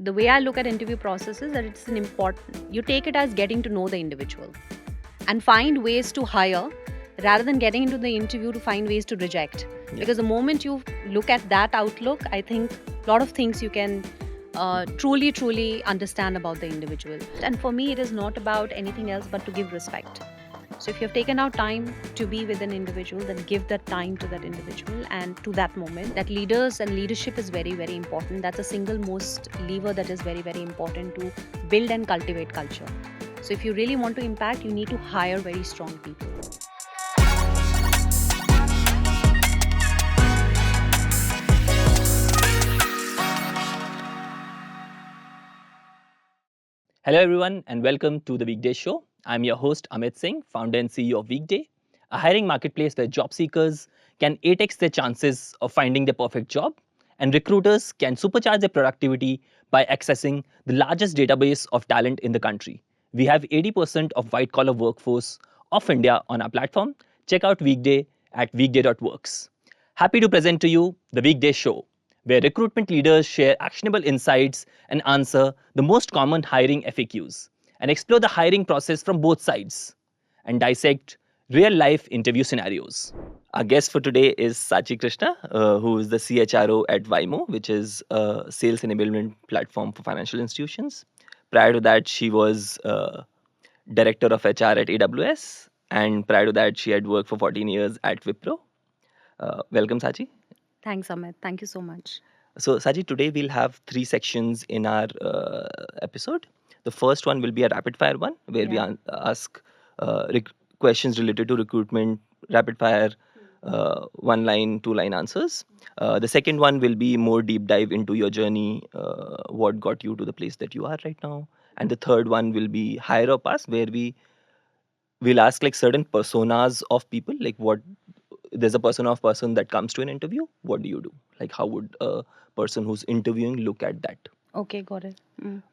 the way I look at interview process is that it's an important, you take it as getting to know the individual and find ways to hire rather than getting into the interview to find ways to reject. Because the moment you look at that outlook, I think a lot of things you can truly understand about the individual. And for me, it is not about anything else but to give respect. So if you've taken out time to be with an individual, then give that time to that individual and to that moment. That leaders and leadership is very, very important. That's the single most lever that is very, very important to build and cultivate culture. So if you really want to impact, you need to hire very strong people. Hello, everyone, and welcome to the Weekday Show. I'm your host, Amit Singh, founder and CEO of Weekday, a hiring marketplace where job seekers can 8x their chances of finding their perfect job, and recruiters can supercharge their productivity by accessing the largest database of talent in the country. We have 80% of white-collar workforce of India on our platform. Check out Weekday at weekday.works. Happy to present to you the Weekday Show, where recruitment leaders share actionable insights and answer the most common hiring FAQs, and explore the hiring process from both sides, and dissect real-life interview scenarios. Our guest for today is Sachi Krishana, who is the CHRO at Vymo, which is a sales enablement platform for financial institutions. Prior to that, she was Director of HR at AWS, and prior to that, she had worked for 14 years at Wipro. Welcome, Sachi. Thanks, Amit. Thank you so much. So, Saji, today we'll have 3 sections in our episode. The first one will be a rapid fire one, where we ask questions related to recruitment, rapid fire, 1-line, 2-line answers. The second one will be more deep dive into your journey, what got you to the place that you are right now. And the third one will be hire or pass, where we'll ask like certain personas of people, like what there's a person that comes to an interview. What do you do? Like, how would a person who's interviewing look at that? Okay, got it.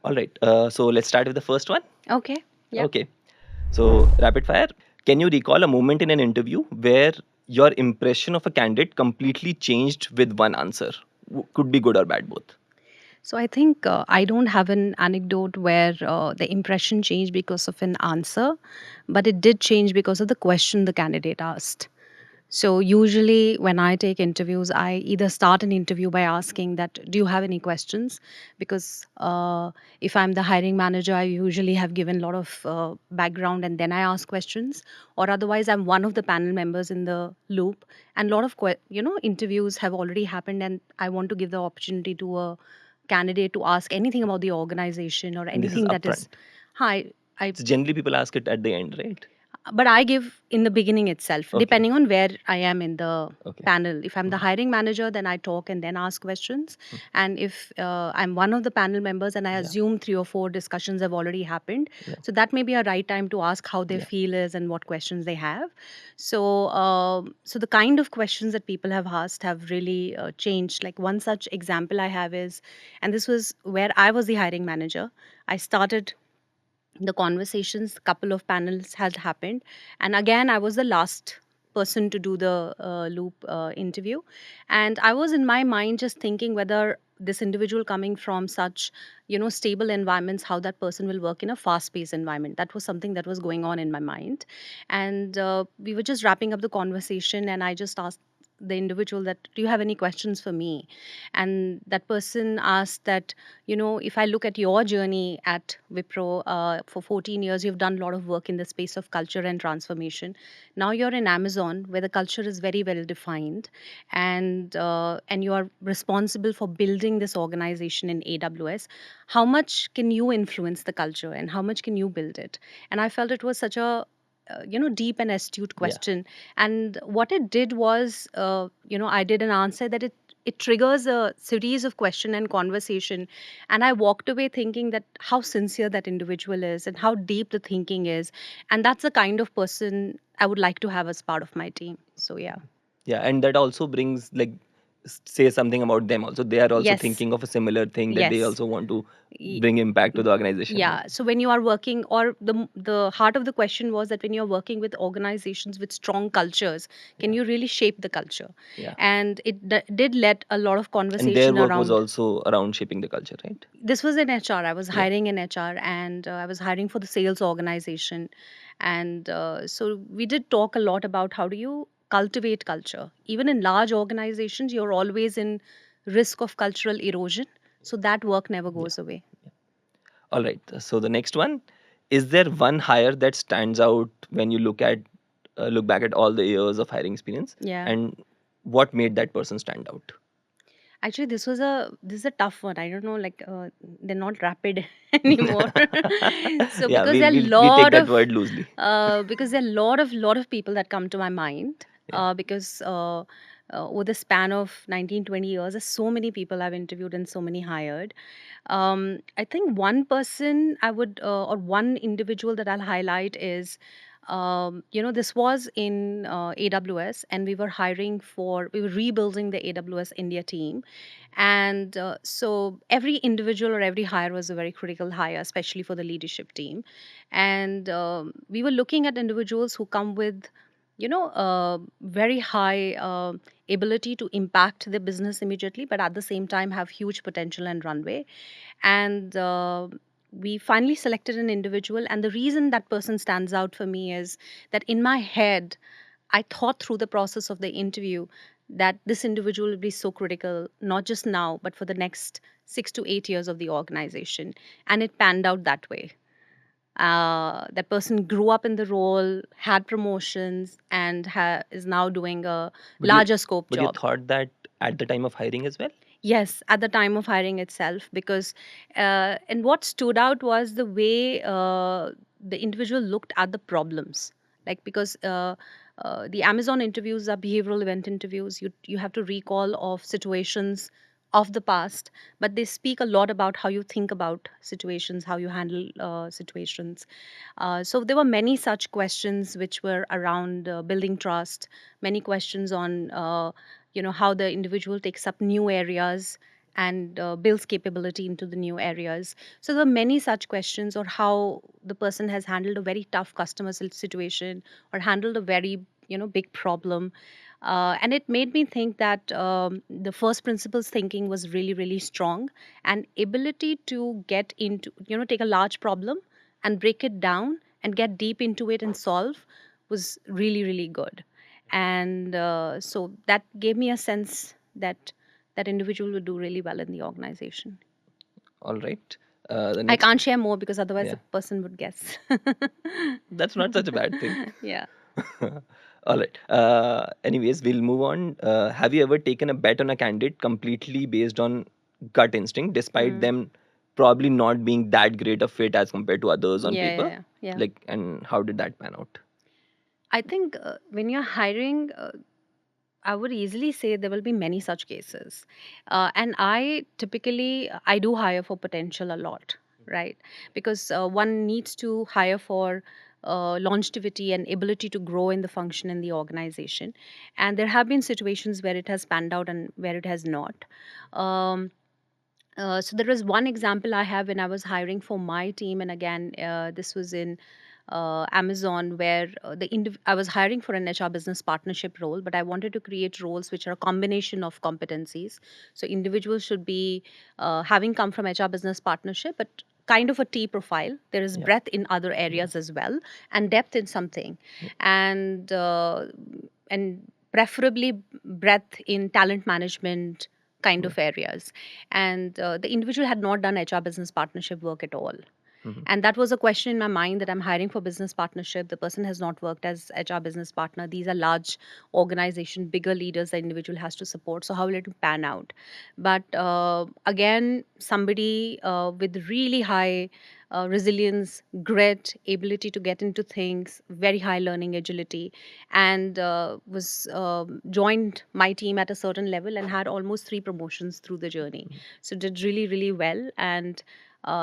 All right. So let's start with the first one. Okay. Yeah. Okay. So rapid fire. Can you recall a moment in an interview where your impression of a candidate completely changed with one answer? Could be good or bad, both. So I think I don't have an anecdote where the impression changed because of an answer, but it did change because of the question the candidate asked. So usually when I take interviews, I either start an interview by asking that, do you have any questions? Because if I'm the hiring manager, I usually have given a lot of background and then I ask questions. Or otherwise, I'm one of the panel members in the loop. And a lot of interviews have already happened, and I want to give the opportunity to a candidate to ask anything about the organization or anything that is. Hi. So generally people ask it at the end, right? But I give in the beginning itself, depending on where I am in the panel. If I'm the hiring manager, then I talk and then ask questions. And if I'm one of the panel members and I assume 3 or 4 discussions have already happened, so that may be a right time to ask how their feel is and what questions they have. So, so the kind of questions that people have asked have really changed. Like one such example I have is, and this was where I was the hiring manager. I started the conversations, couple of panels had happened, and again I was the last person to do the loop interview, and I was in my mind just thinking whether this individual coming from such stable environments, how that person will work in a fast paced environment. That was something that was going on in my mind, and we were just wrapping up the conversation, and I just asked the individual that, do you have any questions for me? And that person asked that, if I look at your journey at Wipro, for 14 years you've done a lot of work in the space of culture and transformation. Now you're in Amazon, where the culture is very well defined, and you are responsible for building this organization in AWS. How much can you influence the culture, and how much can you build it? And I felt it was such a deep and astute question. And what it did was, I did an answer that it triggers a series of question and conversation. And I walked away thinking that how sincere that individual is and how deep the thinking is. And that's the kind of person I would like to have as part of my team. So, yeah. Yeah, and that also brings like say something about them also. They are also Yes. thinking of a similar thing that they Yes. also want to Y- bring impact to the organization. Yeah. So when you are working, or the heart of the question was that when you're working with organizations with strong cultures, can you really shape the culture? Yeah. And it did let a lot of And their conversation work was around. also around shaping the culture, right? This was in HR. I was Yeah. hiring in HR, and I was hiring for the sales organization. And so we did talk a lot about how do you cultivate culture. Even in large organizations, you're always in risk of cultural erosion. So that work never goes away. All right. So the next one, is there one hire that stands out when you look back at all the years of hiring experience, Yeah. and what made that person stand out? Actually, this is a tough one. I don't know, like they're not rapid anymore. So Yeah, because there are a we take lot that of word loosely. because there are a lot of people that come to my mind. Because over the span of 19, 20 years, there's so many people I've interviewed and so many hired. I think one person I would, or one individual that I'll highlight is, this was in AWS, and we were rebuilding the AWS India team. And so every individual or every hire was a very critical hire, especially for the leadership team. And we were looking at individuals who come with, very high ability to impact the business immediately, but at the same time have huge potential and runway. And we finally selected an individual. And the reason that person stands out for me is that in my head, I thought through the process of the interview that this individual will be so critical, not just now, but for the next 6 to 8 years of the organization. And it panned out that way. That person grew up in the role, had promotions, and is now doing a But larger scope but you job. thought that at the time of hiring as well? Yes, at the time of hiring itself, because and what stood out was the way the individual looked at the problems. Like, because the Amazon interviews are behavioral event interviews. You have to recall of situations of the past, but they speak a lot about how you think about situations, how you handle situations. So there were many such questions which were around building trust. Many questions on how the individual takes up new areas and builds capability into the new areas. So there are many such questions, or how the person has handled a very tough customer situation, or handled a very big problem. And it made me think that the first principles thinking was really, really strong, and ability to get into, take a large problem and break it down and get deep into it and solve was really, really good. And so that gave me a sense that that individual would do really well in the organization. All right. The I next. can't share more because otherwise Yeah. the person would guess. That's not such a bad thing. Yeah. All right. Anyways, we'll move on. Have you ever taken a bet on a candidate completely based on gut instinct, despite them probably not being that great a fit as compared to others on Yeah, paper? yeah, yeah. Like, and how did that pan out? I think when you're hiring, I would easily say there will be many such cases. And I do hire for potential a lot, right? Because one needs to hire for longevity and ability to grow in the function in the organization. And there have been situations where it has panned out and where it has not. Um, so there was one example I have when I was hiring for my team, and again, this was in Amazon, where I was hiring for an HR business partnership role, but I wanted to create roles which are a combination of competencies. So individuals should be having come from HR business partnership, but kind of a T profile. There is breadth in other areas as well, and depth in something, and preferably breadth in talent management kind of areas. And the individual had not done HR business partnership work at all. And that was a question in my mind, that I'm hiring for business partnership. The person has not worked as HR business partner. These are large organization, bigger leaders the individual has to support. So how will it pan out? But again, somebody with really high resilience, grit, ability to get into things, very high learning agility, and was joined my team at a certain level and had almost 3 promotions through the journey. So did really, really well. And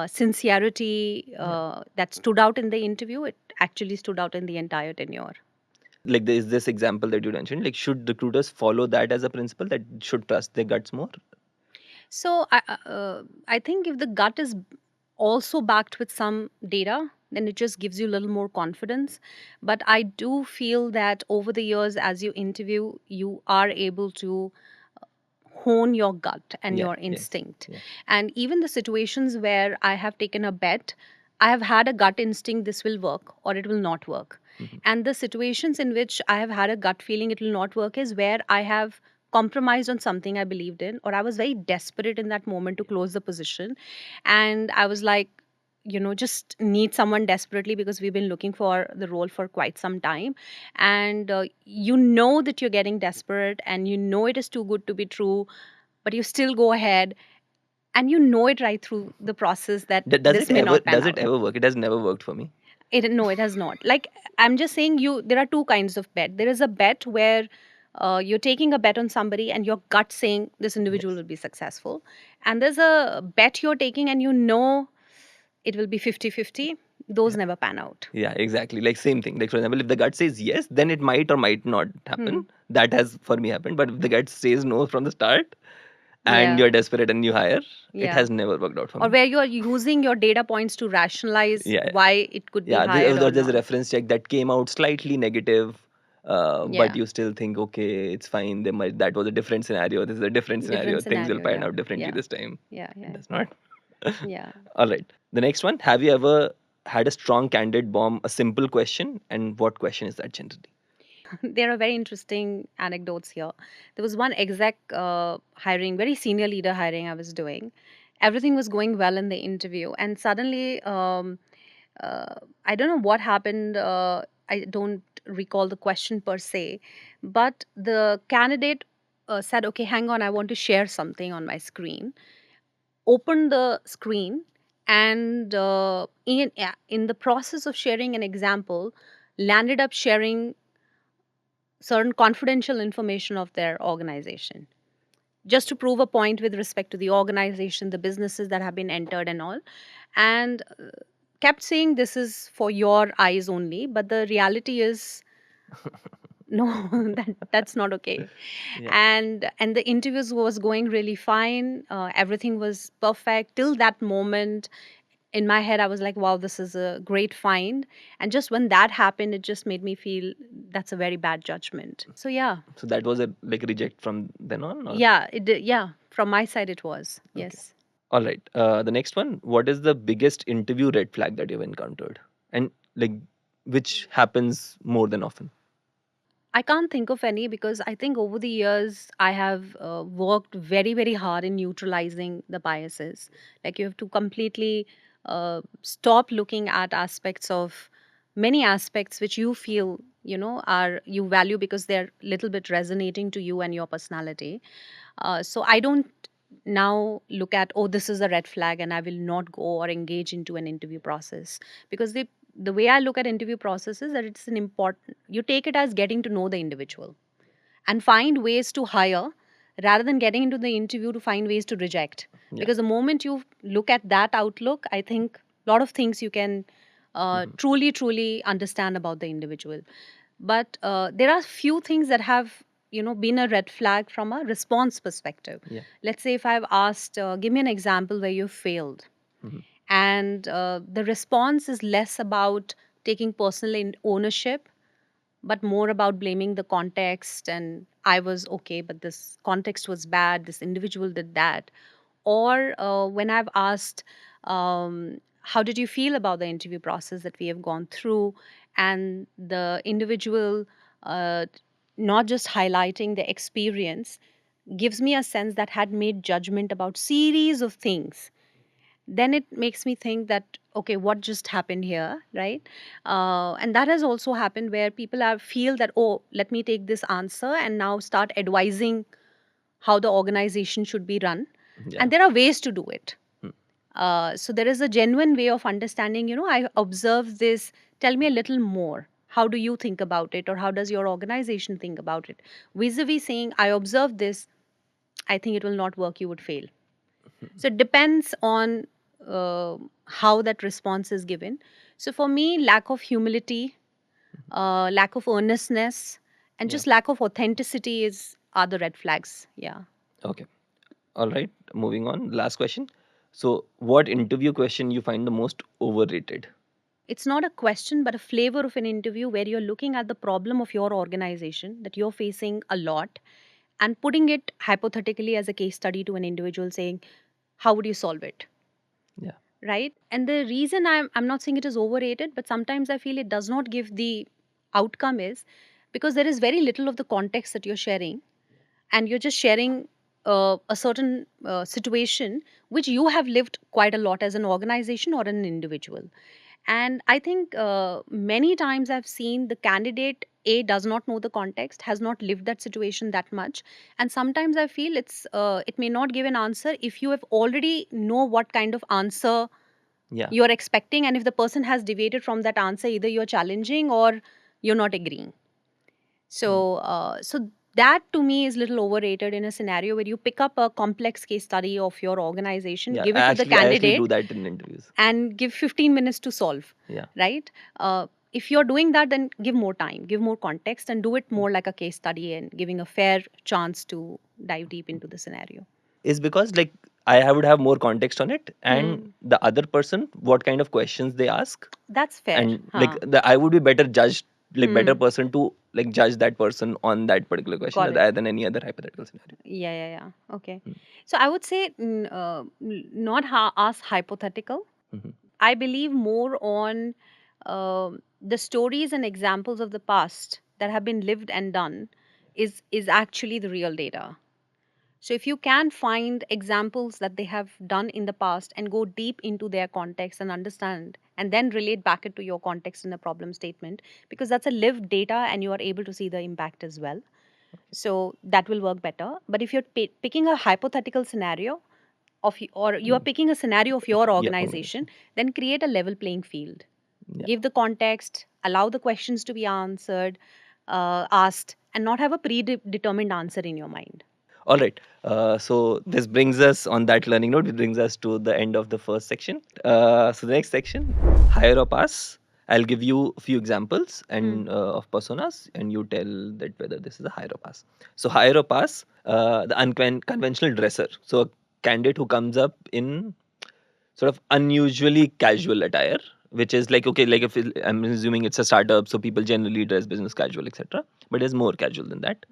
sincerity that stood out in the interview, it actually stood out in the entire tenure. Like there is this example that you mentioned, like should recruiters follow that as a principle, that should trust their guts more? So I think if the gut is also backed with some data, then it just gives you a little more confidence. But I do feel that over the years, as you interview, you are able to hone your gut and Yeah, your yes, instinct. yeah. And even the situations where I have taken a bet, I have had a gut instinct this will work or it will not work. And the situations in which I have had a gut feeling it will not work is where I have compromised on something I believed in, or I was very desperate in that moment to close the position. And I was like, just need someone desperately because we've been looking for the role for quite some time. And that you're getting desperate and it is too good to be true, but you still go ahead and it right through the process that Does this it may ever not pan does it out. ever work? It has never worked for me. No, it has not. Like, I'm just saying, there are two kinds of bet. There is a bet where you're taking a bet on somebody and your gut saying this individual will be successful. And there's a bet you're taking and it will be 50-50. Those never pan out. Yeah, exactly. Like same thing. Like for example, if the gut says yes, then it might or might not happen. That has for me happened. But if the gut says no from the start and Yeah. you're desperate and you hire, it Yeah. has never worked out for Or me. where you are using your data points to rationalize Yeah, why it could be yeah. higher or There's a not. reference check that came out slightly negative, but Yeah. you still think, okay, it's fine. That was a different scenario. This is a different scenario. Different Things will scenario. pan Yeah. out differently Yeah. this time. Yeah. It Yeah. does not. Yeah. All right. The next one. Have you ever had a strong candidate bomb a simple question, and what question is that generally? There are very interesting anecdotes here. There was one exec hiring, very senior leader hiring I was doing. Everything was going well in the interview, and suddenly, I don't know what happened. I don't recall the question per se, but the candidate said, "Okay, hang on, I want to share something on my screen." Opened the screen, and in the process of sharing an example, landed up sharing certain confidential information of their organization, just to prove a point with respect to the organization, the businesses that have been entered and all. And kept saying this is for your eyes only, but the reality is no, that's not okay. Yeah. And the interviews was going really fine, everything was perfect till that moment. In my head I was like, wow, this is a great find. And just when that happened, it just made me feel that's a very bad judgment. So yeah. So that was a like reject from then on? Or? Yeah, it did. Yeah, from my side it was. Okay. Yes. All right. The next one. What is the biggest interview red flag that you've encountered, and like which happens more than often? I can't think of any because I think over the years I have worked very, very hard in neutralizing the biases. Like, you have to completely stop looking at aspects of many aspects which you feel, are you value because they're little bit resonating to you and your personality. So I don't now look at, oh, this is a red flag and I will not go or engage into an interview process, because the way I look at interview process is that it's an important, you take it as getting to know the individual and find ways to hire rather than getting into the interview to find ways to reject. Yeah. Because the moment you look at that outlook, I think a lot of things you can truly understand about the individual. But there are few things that have been a red flag from a response perspective. Yeah. Let's say if I've asked, give me an example where you failed, and the response is less about taking personal ownership but more about blaming the context, and I was okay but this context was bad, this individual did that. Or when I've asked, how did you feel about the interview process that we have gone through, and the individual uh, not just highlighting the experience gives me a sense that had made judgment about series of things, then it makes me think that, okay, what just happened here, right? And that has also happened where people are feel that, oh, let me take this answer and now start advising how the organization should be run. Yeah. And there are ways to do it. So there is a genuine way of understanding, I observe this, tell me a little more, how do you think about it, or how does your organization think about it, vis-a-vis saying I observed this, I think it will not work, you would fail. So it depends on how that response is given. So for me, lack of humility, lack of earnestness, and just lack of authenticity are the red flags. Yeah. Okay. All right. Moving on. Last question. So, what interview question you find the most overrated? It's not a question, but a flavor of an interview where you're looking at the problem of your organization that you're facing a lot and putting it hypothetically as a case study to an individual saying, how would you solve it? Yeah. Right. And the reason I'm not saying it is overrated, but sometimes I feel it does not give the outcome is because there is very little of the context that you're sharing, and you're just sharing a certain situation which you have lived quite a lot as an organization or an individual. And I think many times I've seen the candidate A does not know the context, has not lived that situation that much. And sometimes I feel it may not give an answer if you have already know what kind of answer Yeah. you're expecting. And if the person has deviated from that answer, either you're challenging or you're not agreeing. So that to me is little overrated in a scenario where you pick up a complex case study of your organization, Yeah. give it to the I actually do candidate, that in interviews. and give 15 minutes to solve. Yeah. Right. If you're doing that, then give more time, give more context, and do it more like a case study and giving a fair chance to dive deep into the scenario. Is because like I would have more context on it, and Hmm. the other person, what kind of questions they ask, That's fair. and like Huh. I would be better judged, like better Hmm. person to like judge that person on that particular question Got it. rather than any other hypothetical scenario. Yeah, yeah, yeah. Okay. Hmm. So I would say not ask hypothetical. Mhm. I believe more on the stories and examples of the past that have been lived and done is actually the real data. So if you can find examples that they have done in the past and go deep into their context and understand and then relate back it to your context in a problem statement, because that's a lived data and you are able to see the impact as well. So that will work better. But if you're picking a hypothetical scenario or you are picking a scenario of your Yeah. organization, then create a level playing field. Yeah. Give the context, allow the questions to be answered, asked, and not have a predetermined answer in your mind. All right. So this brings us on that learning note. It brings us to the end of the first section. So the next section, hire or pass. I'll give you a few examples and of personas, and you tell that whether this is a hire or pass. So hire or pass, the unconventional dresser. So a candidate who comes up in sort of unusually casual attire, which is like okay, like if I'm assuming it's a startup, so people generally dress business casual, etc. But it's more casual than that.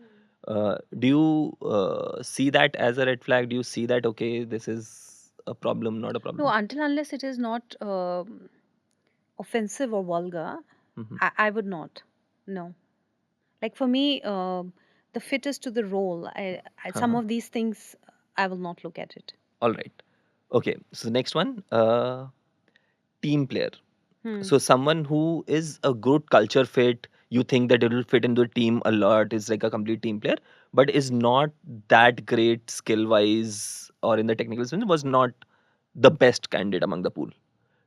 Do you see that as a red flag? Do you see that okay, this is a problem, not a No, problem? until unless it is not offensive or vulgar, Hmm. I would not. No. Like for me, the fit is to the role. Some Uh-huh. of these things, I will not look at it. All right. Okay. So the next one, team player. Hmm. So someone who is a good culture fit, you think that it will fit into a team a lot, is like a complete team player, but is not that great skill wise or in the technical sense, was not the best candidate among the pool.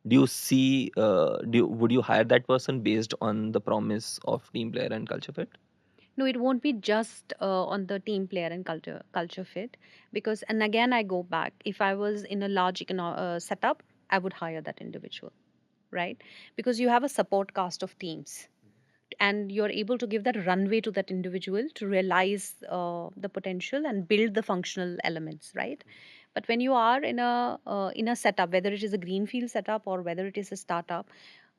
Do you see? Would you hire that person based on the promise of team player and culture fit? No, it won't be just on the team player and culture fit, because and again I go back. If I was in a large setup, I would hire that individual, right? Because you have a support cast of teams, and you're able to give that runway to that individual to realize the potential and build the functional elements, right? But when you are in a setup, whether it is a greenfield setup or whether it is a startup,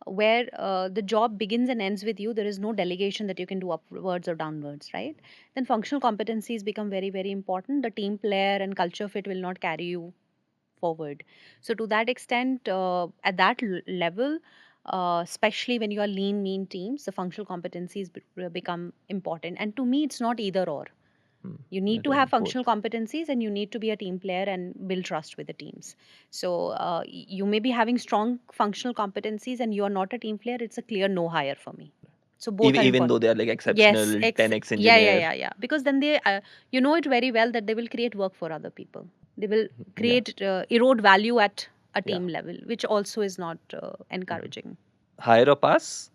where the job begins and ends with you, there is no delegation that you can do upwards or downwards, right? Then functional competencies become very, very important. The team player and culture fit will not carry you forward. So to that extent, at that level, especially when you are lean, mean teams, the functional competencies become important. And to me, it's not either or. Hmm. You need Yes, to have both. functional competencies, and you need to be a team player and build trust with the teams. So you may be having strong functional competencies and you are not a team player. It's a clear no hire for me. So both are Even though important. they are like Yes, exceptional 10x yeah, yeah, engineer. yeah, yeah. Because then they, you know it very well that they will create work for other people. They will Yeah. create, erode value at a Yeah. team level, which also is not encouraging. Hire or pass,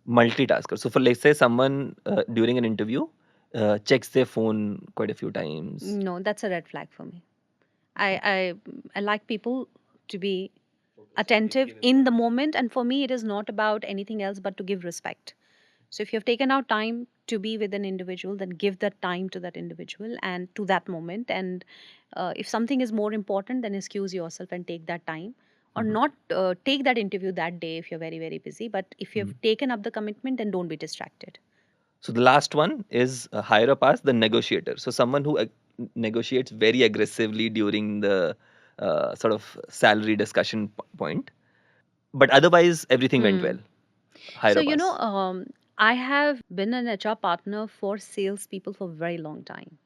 multitasker. So for let's say someone during an interview checks their phone quite a few times. No, that's a red flag for me. I like people to be attentive in the moment, and for me, it is not about anything else but to give respect So if you've taken out time to be with an individual, then give that time to that individual and to that moment. And if something is more important, then excuse yourself and take that time. Or not take that interview that day if you're very, very busy. But if you've taken up the commitment, then don't be distracted. So the last one is higher up as the negotiator. So someone who negotiates very aggressively during the sort of salary discussion point, but otherwise everything went well. Higher So, up as. I have been an HR partner for salespeople for a very long time.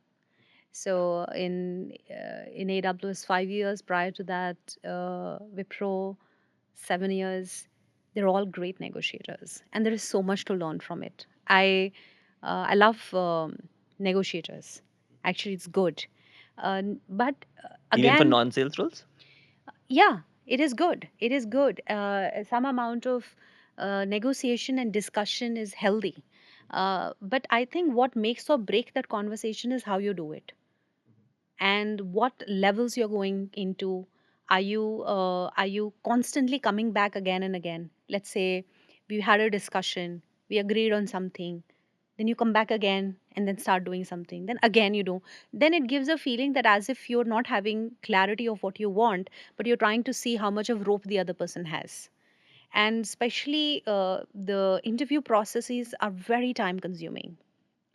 So in AWS 5 years, prior to that, Wipro 7 years. They're all great negotiators, and there is so much to learn from it. I love negotiators. Actually, it's good, but Even for again, non-sales roles? yeah, it is good. It is good. Some amount of negotiation and discussion is healthy. But I think what makes or break that conversation is how you do it and what levels you're going into. Are you constantly coming back again and again? Let's say we had a discussion, we agreed on something, then you come back again and then start doing something, then again you do. Then it gives a feeling that as if you're not having clarity of what you want, but you're trying to see how much of rope the other person has. And especially the interview processes are very time consuming.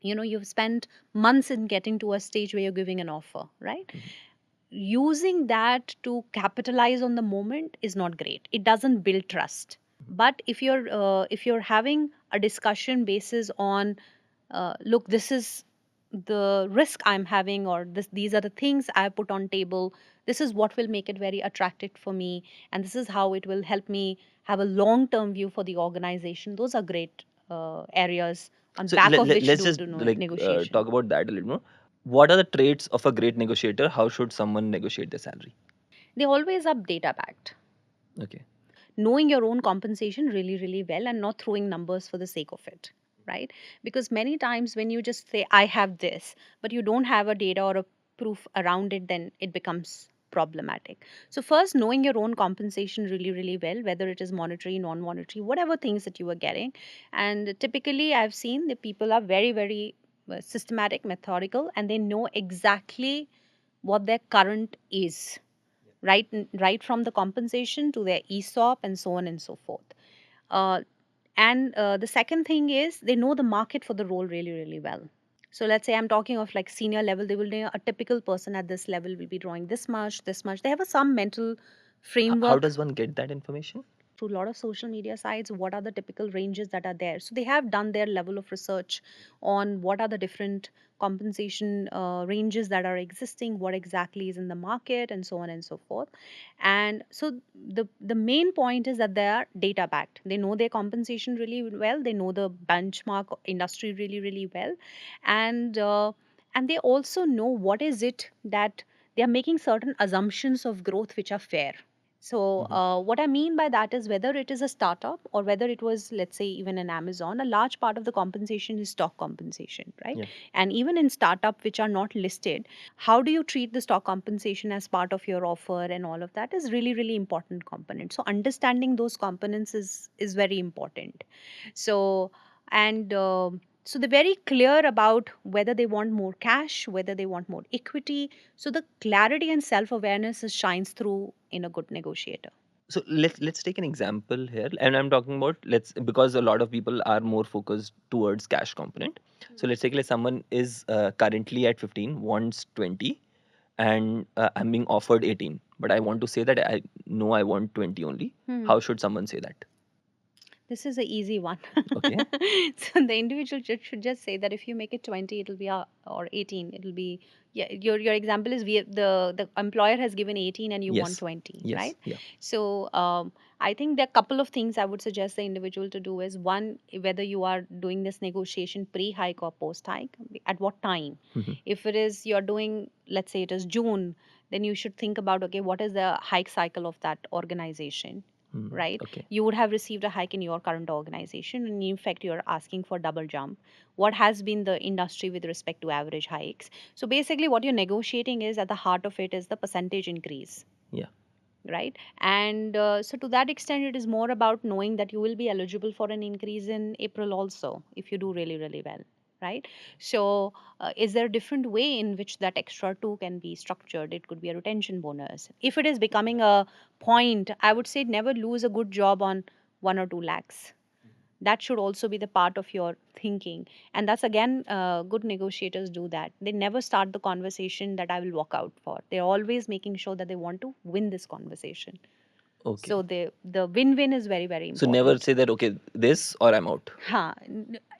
You've spent months in getting to a stage where you're giving an offer, right? Using that to capitalize on the moment is not great. It doesn't build trust. But if you're having a discussion basis on, look, this is the risk I'm having, or these are the things I put on table, this is what will make it very attractive for me, and this is how it will help me have a long term view for the organization. Those are great areas on So back of which let's do just the talk negotiation. about that a little more. What are the traits of a great negotiator? How should someone negotiate their salary? They always are data backed. Okay. Knowing your own compensation really, really well and not throwing numbers for the sake of it, right? Because many times when you just say, I have this, but you don't have a data or a proof around it, then it becomes problematic. So, first, knowing your own compensation really, really well, whether it is monetary, non monetary, whatever things that you are getting. And typically, I've seen that people are very, very systematic, methodical, and they know exactly what their current is, right from the compensation to their ESOP and so on and so forth. Uh, and the second thing is they know the market for the role really, really well. So let's say I'm talking of like senior level, they will know a typical person at this level will be drawing this much, this much. They have some mental How framework does one get that information? through a lot of social media sites. What are the typical ranges that are there? So they have done their level of research on what are the different compensation ranges that are existing, what exactly is in the market, and so on and so forth. And so the main point is that they are data backed. They know their compensation really well. They know the benchmark industry really, really well, and and they also know what is it that they are making certain assumptions of growth which are fair. So, what I mean by that is whether it is a startup or whether it was, let's say, even an Amazon, a large part of the compensation is stock compensation, right? Yeah. And even in startup which are not listed, how do you treat the stock compensation as part of your offer and all of that is really, really important component. So, understanding those components is very important. So, and so they're very clear about whether they want more cash, whether they want more equity. So the clarity and self-awareness shines through in a good negotiator. So let's take an example here, and I'm talking about, let's, because a lot of people are more focused towards cash component. So let's take like someone is currently at 15, wants 20, and I'm being offered 18, but I want to say that I know I want 20 only. How should someone say that? This is an easy one. Okay. So the individual should just say that if you make it 20, it'll be or 18, it'll be, yeah. Your example is the employer has given 18 and you want Yes. 20, Yes. right? Yeah. So I think there are a couple of things I would suggest the individual to do is one, whether you are doing this negotiation pre-hike or post-hike, at what time. If it is you're doing, let's say it is June, then you should think about, okay, what is the hike cycle of that organization, right? Okay. You would have received a hike in your current organization, and in fact, you're asking for double jump. What has been the industry with respect to average hikes? So basically, what you're negotiating is at the heart of it is the percentage increase. Yeah. right? And so to that extent, it is more about knowing that you will be eligible for an increase in April also if you do really, really well, right? So is there a different way in which that extra two can be structured? It could be a retention bonus. If it is becoming a point, I would say never lose a good job on 1 or 2 lakhs. That should also be the part of your thinking. And that's again, good negotiators do that. They never start the conversation that I will walk out for. They're always making sure that they want to win this conversation. Okay. So the win-win is very, very So important. never say that, okay, this or I'm out.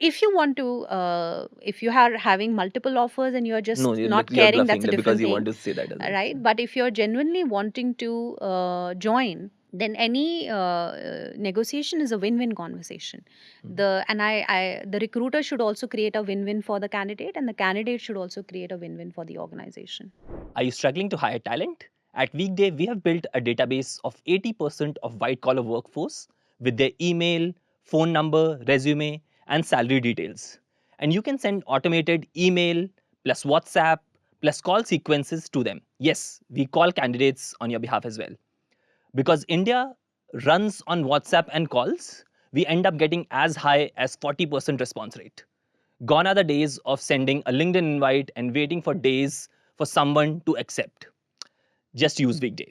If you want to, if you are having multiple offers and you're just No, you're not you're caring, that's bluffing a that because different you thing, want to say that as well. right? But if you're genuinely wanting to join, then any negotiation is a win-win conversation. The recruiter should also create a win-win for the candidate, and the candidate should also create a win-win for the organization. Are you struggling to hire talent? At Weekday, we have built a database of 80% of white-collar workforce with their email, phone number, resume, and salary details. And you can send automated email plus WhatsApp plus call sequences to them. Yes, we call candidates on your behalf as well. Because India runs on WhatsApp and calls, we end up getting as high as 40% response rate. Gone are the days of sending a LinkedIn invite and waiting for days for someone to accept. Just use Weekday.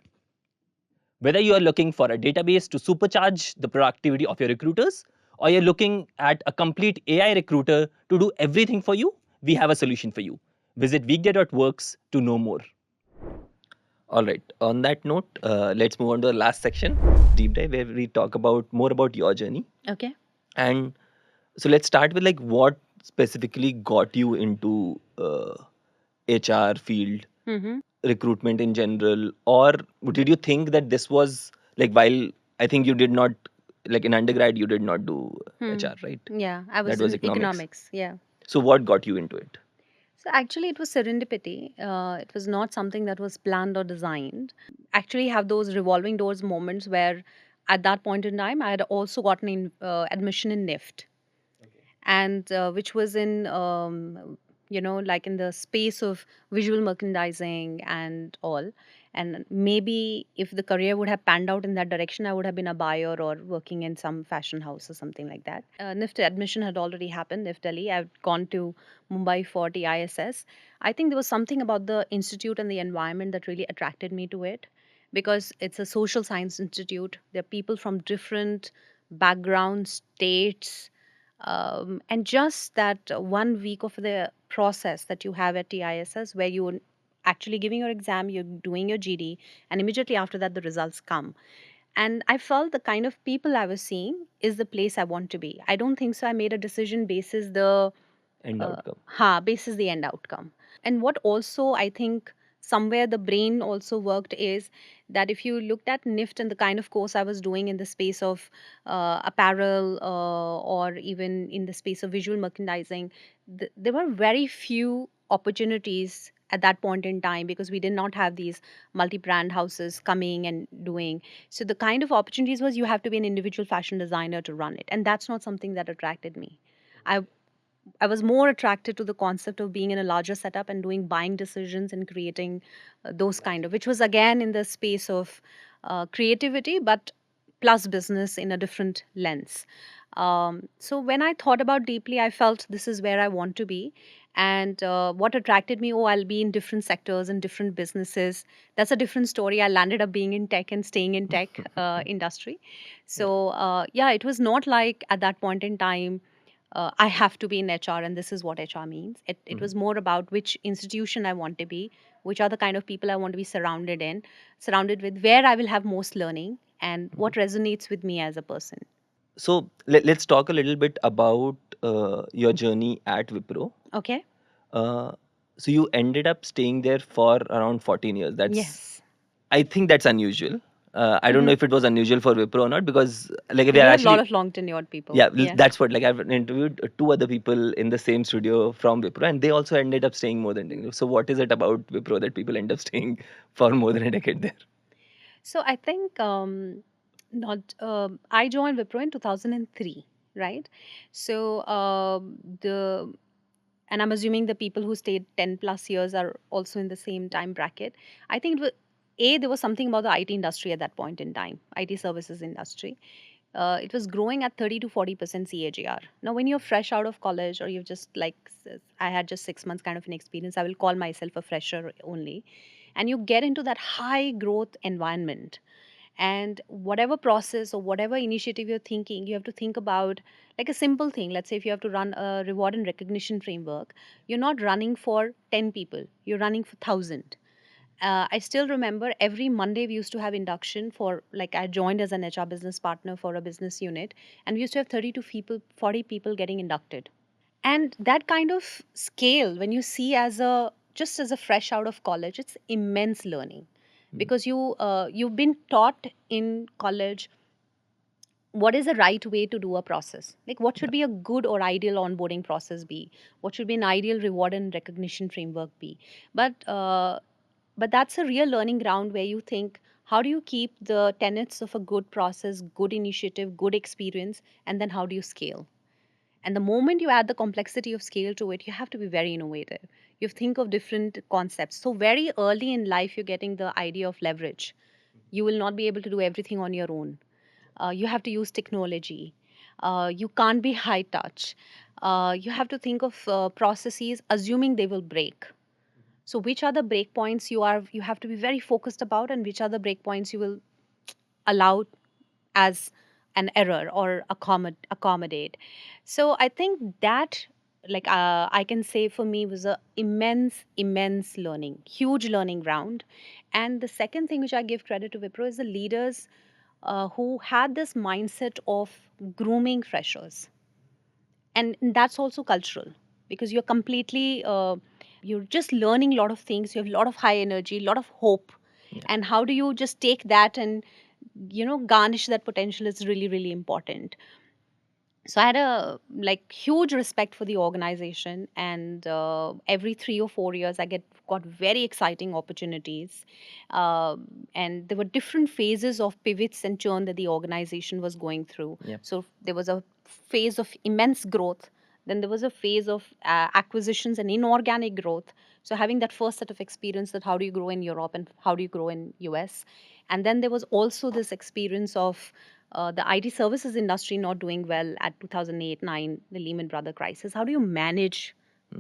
Whether you are looking for a database to supercharge the productivity of your recruiters, or you're looking at a complete AI recruiter to do everything for you, we have a solution for you. Visit weekday.works to know more. All right. On that note, let's move on to the last section, deep dive, where we talk about more about your journey. Okay. And so let's start with like what specifically got you into HR field, recruitment in general, or did you think that this was like while I think you did not like in undergrad you did not do HR, right? Yeah, I was That was in economics. Yeah. So what got you into it? So actually, it was serendipity. It was not something that was planned or designed. Actually, have those revolving doors moments where, at that point in time, I had also gotten admission in NIFT, and which was in like in the space of visual merchandising and all. And maybe if the career would have panned out in that direction, I would have been a buyer or working in some fashion house or something like that. NIFT admission had already happened. NIFT Delhi, I've gone to Mumbai for TISS. I think there was something about the institute and the environment that really attracted me to it, because it's a social science institute. There are people from different backgrounds, states, and just that 1 week of the process that you have at TISS, where you're actually giving your exam, you're doing your GD, and immediately after that, the results come. And I felt the kind of people I was seeing is the place I want to be. I don't think so. I made a decision basis the End outcome. basis the end outcome. And what also I think somewhere the brain also worked is that if you looked at NIFT and the kind of course I was doing in the space of apparel, or even in the space of visual merchandising, there were very few opportunities at that point in time, because we did not have these multi-brand houses coming and doing. So the kind of opportunities was you have to be an individual fashion designer to run it, and that's not something that attracted me. I was more attracted to the concept of being in a larger setup and doing buying decisions and creating those kind of, which was again in the space of creativity, but plus business in a different lens. So when I thought about deeply, I felt this is where I want to be. And what attracted me, oh, I'll be in different sectors and different businesses. That's a different story. I landed up being in tech and staying in tech industry. So yeah, it was not like at that point in time I have to be in HR and this is what HR means. It was more about which institution I want to be, which are the kind of people I want to be surrounded with, where I will have most learning, and what resonates with me as a person. So let's talk a little bit about your journey at Wipro. Okay. Uh, so you ended up staying there for around 14 years. Yes. I think that's unusual. I don't know if it was unusual for Wipro or not, because like We we are have a lot actually of long tenured people. yeah, that's what like I've interviewed two other people in the same studio from Wipro, and they also ended up staying more than 10 years. So what is it about Wipro that people end up staying for more than a decade there? So I think not. I joined Wipro in 2003, right? So the and I'm assuming the people who stayed 10 plus years are also in the same time bracket. I think there was something about the IT industry at that point in time, IT services industry. It was growing at 30 to 40% CAGR. Now, when you're fresh out of college, or you've just like, I had just 6 months kind of an experience, I will call myself a fresher only, and you get into that high growth environment, and whatever process or whatever initiative you're thinking, you have to think about like a simple thing. Let's say if you have to run a reward and recognition framework, you're not running for 10 people, you're running for 1,000. I still remember every Monday we used to have induction for, like, I joined as an HR business partner for a business unit, and we used to have 30 to people, 40 people getting inducted. And that kind of scale, when you see as a just as a fresh out of college, it's immense learning, because you've been taught in college what is the right way to do a process, like what should be a good or ideal onboarding process be, what should be an ideal reward and recognition framework be. But that's a real learning ground where you think, how do you keep the tenets of a good process, good initiative, good experience, and then how do you scale? And the moment you add the complexity of scale to it, you have to be very innovative. You think of different concepts. So very early in life, you're getting the idea of leverage. You will not be able to do everything on your own. You have to use technology. You can't be high touch. You have to think of processes assuming they will break. So which are the breakpoints you have to be very focused about, and which are the breakpoints you will allow as an error or accommodate. So I think that, like, I can say for me was a immense learning, huge learning ground. And the second thing which I give credit to Wipro is the leaders who had this mindset of grooming freshers, and that's also cultural, because you're completely you're just learning a lot of things, you have a lot of high energy, a lot of hope. Yeah. And how do you just take that and garnish that potential is really really important. So I had a like huge respect for the organization, and every 3 or 4 years I got very exciting opportunities. And there were different phases of pivots and churn that the organization was going through. Yep. So there was a phase of immense growth, then there was a phase of acquisitions and inorganic growth. So having that first set of experience, that how do you grow in Europe and how do you grow in US. And then there was also this experience of the IT services industry not doing well at 2008-9, the Lehman Brothers crisis. How do you manage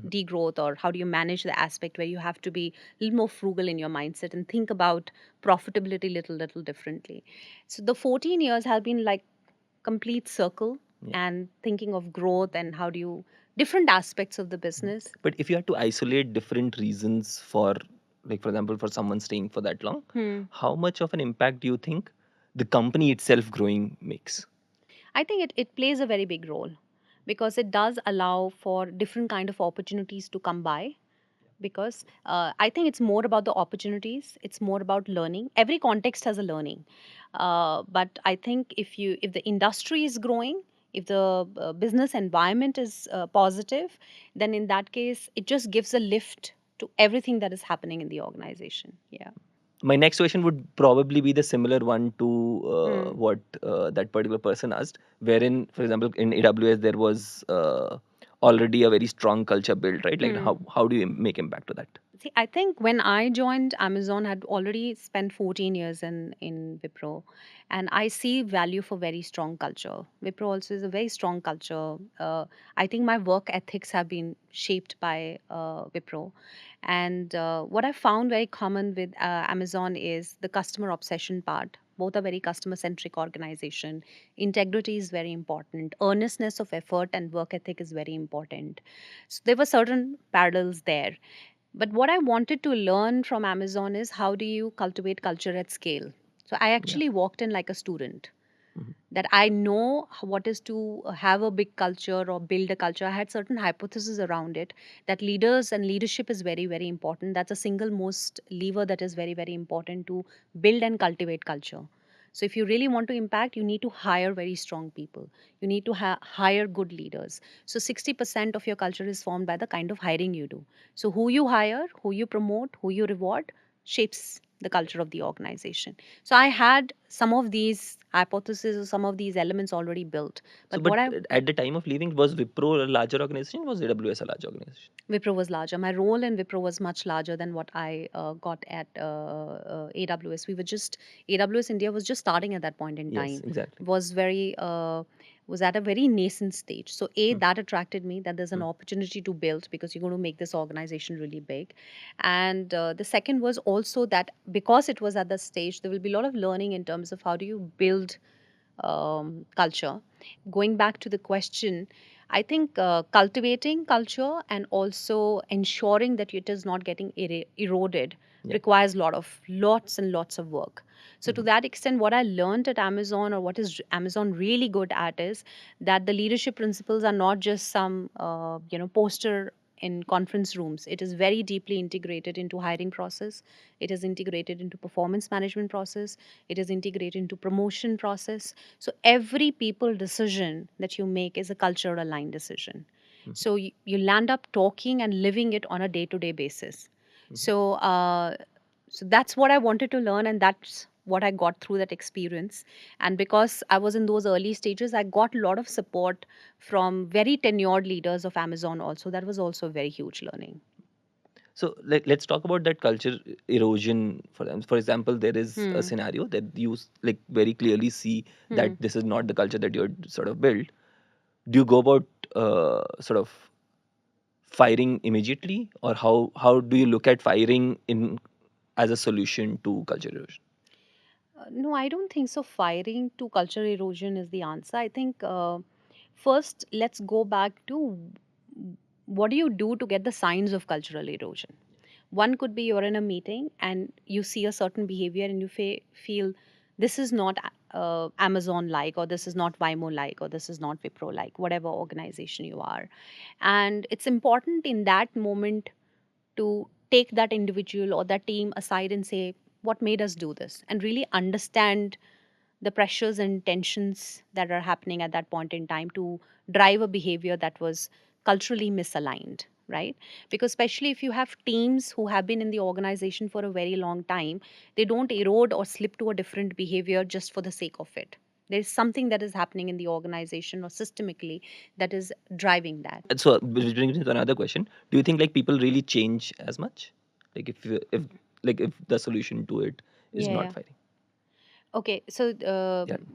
degrowth, or how do you manage the aspect where you have to be a little more frugal in your mindset and think about profitability little differently? So the 14 years have been like complete circle. Yeah. And thinking of growth and how do you different aspects of the business. But if you had to isolate different reasons for, like, for example, for someone staying for that long, how much of an impact do you think the company itself growing makes? I think it plays a very big role, because it does allow for different kind of opportunities to come by. Because I think it's more about the opportunities, it's more about learning. Every context has a learning. But I think if the industry is growing, if the business environment is positive, then in that case it just gives a lift to everything that is happening in the organization. Yeah. My next question would probably be the similar one to what that particular person asked, wherein, for example, in AWS there was already a very strong culture built, right? Like, how do you make impact to that? See, I think when I joined Amazon, I had already spent 14 years in Wipro, and I see value for very strong culture. Wipro also is a very strong culture. I think my work ethics have been shaped by Wipro, and what I found very common with Amazon is the customer obsession part. Both are very customer centric organization. Integrity is very important. Earnestness of effort and work ethic is very important. So there were certain parallels there. But what I wanted to learn from Amazon is how do you cultivate culture at scale? So I actually walked in like a student, that I know what is to have a big culture or build a culture. I had certain hypotheses around it, that leaders and leadership is very, very important. That's a single most lever that is very, very important to build and cultivate culture. So if you really want to impact, you need to hire very strong people. You need to hire good leaders. So 60% of your culture is formed by the kind of hiring you do. So who you hire, who you promote, who you reward shapes the culture of the organization. So I had some of these hypotheses or some of these elements already built. But at the time of leaving, was Wipro a larger organization? Was AWS a large organization? Wipro was larger. My role in Wipro was much larger than what I got at AWS. AWS India was just starting at that point in time. Yes, exactly. Was at a very nascent stage. So that attracted me, that there's an opportunity to build, because you're going to make this organization really big. And the second was also that because it was at the stage, there will be a lot of learning in terms of how do you build culture. Going back to the question, I think cultivating culture and also ensuring that it is not getting eroded requires lots and lots of work. So to that extent, what I learned at Amazon, or what is Amazon really good at, is that the leadership principles are not just some poster in conference rooms. It is very deeply integrated into hiring process. It is integrated into performance management process. It is integrated into promotion process. So every people decision that you make is a culture aligned decision. So you land up talking and living it on a day to day basis. So that's what I wanted to learn, and that's what I got through that experience. And because I was in those early stages, I got a lot of support from very tenured leaders of Amazon also. That was also a very huge learning. So let's talk about that culture erosion for them. For example, there is a scenario that you very clearly see that this is not the culture that you're sort of built. Do you go about sort of firing immediately, or how do you look at firing in as a solution to culture erosion? No, I don't think so. Firing to culture erosion is the answer. I think first, let's go back to what do you do to get the signs of cultural erosion? One could be you're in a meeting and you see a certain behavior and you feel this is not Amazon like, or this is not Waymo like, or this is not Wipro like, whatever organization you are. And it's important in that moment to take that individual or that team aside and say, what made us do this? And really understand the pressures and tensions that are happening at that point in time to drive a behavior that was culturally misaligned, right? Because especially if you have teams who have been in the organization for a very long time, they don't erode or slip to a different behavior just for the sake of it. There's something that is happening in the organization or systemically that is driving that. So which brings me to another question: do you think people really change as much? If the solution to it is not fighting? Okay, so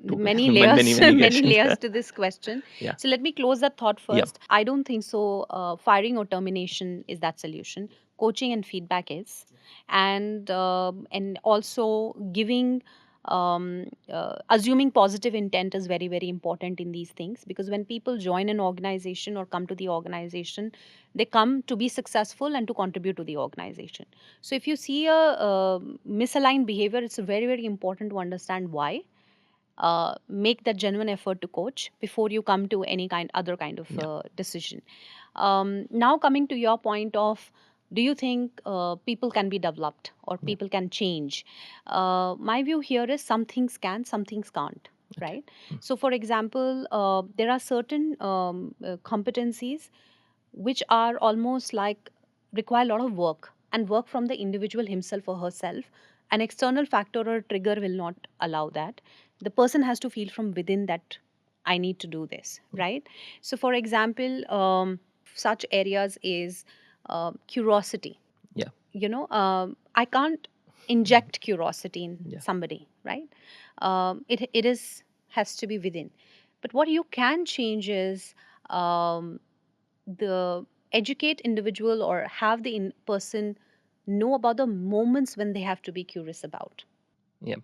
many layers, many many questions. layers to this question. Yeah. So let me close that thought Yeah. first. I don't think so. Firing or termination is that solution. Coaching and feedback is, and also giving. Assuming positive intent is very very important in these things, because when people join an organization or come to the organization, they come to be successful and to contribute to the organization. So if you see a misaligned behavior, it's very very important to understand why. Make that genuine effort to coach before you come to any other kind of decision. Now coming to your point of, do you think people can be developed or people can change? My view here is some things can, some things can't. Right. So, for example, there are certain competencies which are almost like require a lot of work and work from the individual himself or herself. An external factor or trigger will not allow that. The person has to feel from within that I need to do this, right? So, for example, such areas is curiosity. Yeah. I can't inject curiosity in somebody, right? It is has to be within. But what you can change is the educate individual or have the person know about the moments when they have to be curious about. Yeah.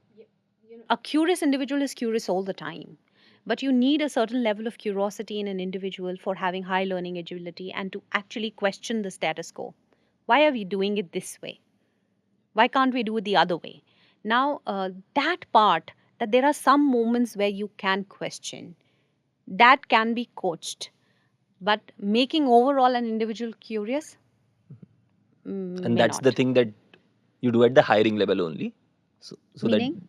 A curious individual is curious all the time, but you need a certain level of curiosity in an individual for having high learning agility and to actually question the status quo. Why are we doing it this way? Why can't we do it the other way? Now, that part, that there are some moments where you can question, that can be coached. But making overall an individual curious, And may that's the not. thing that you do at the hiring level only. So Meaning?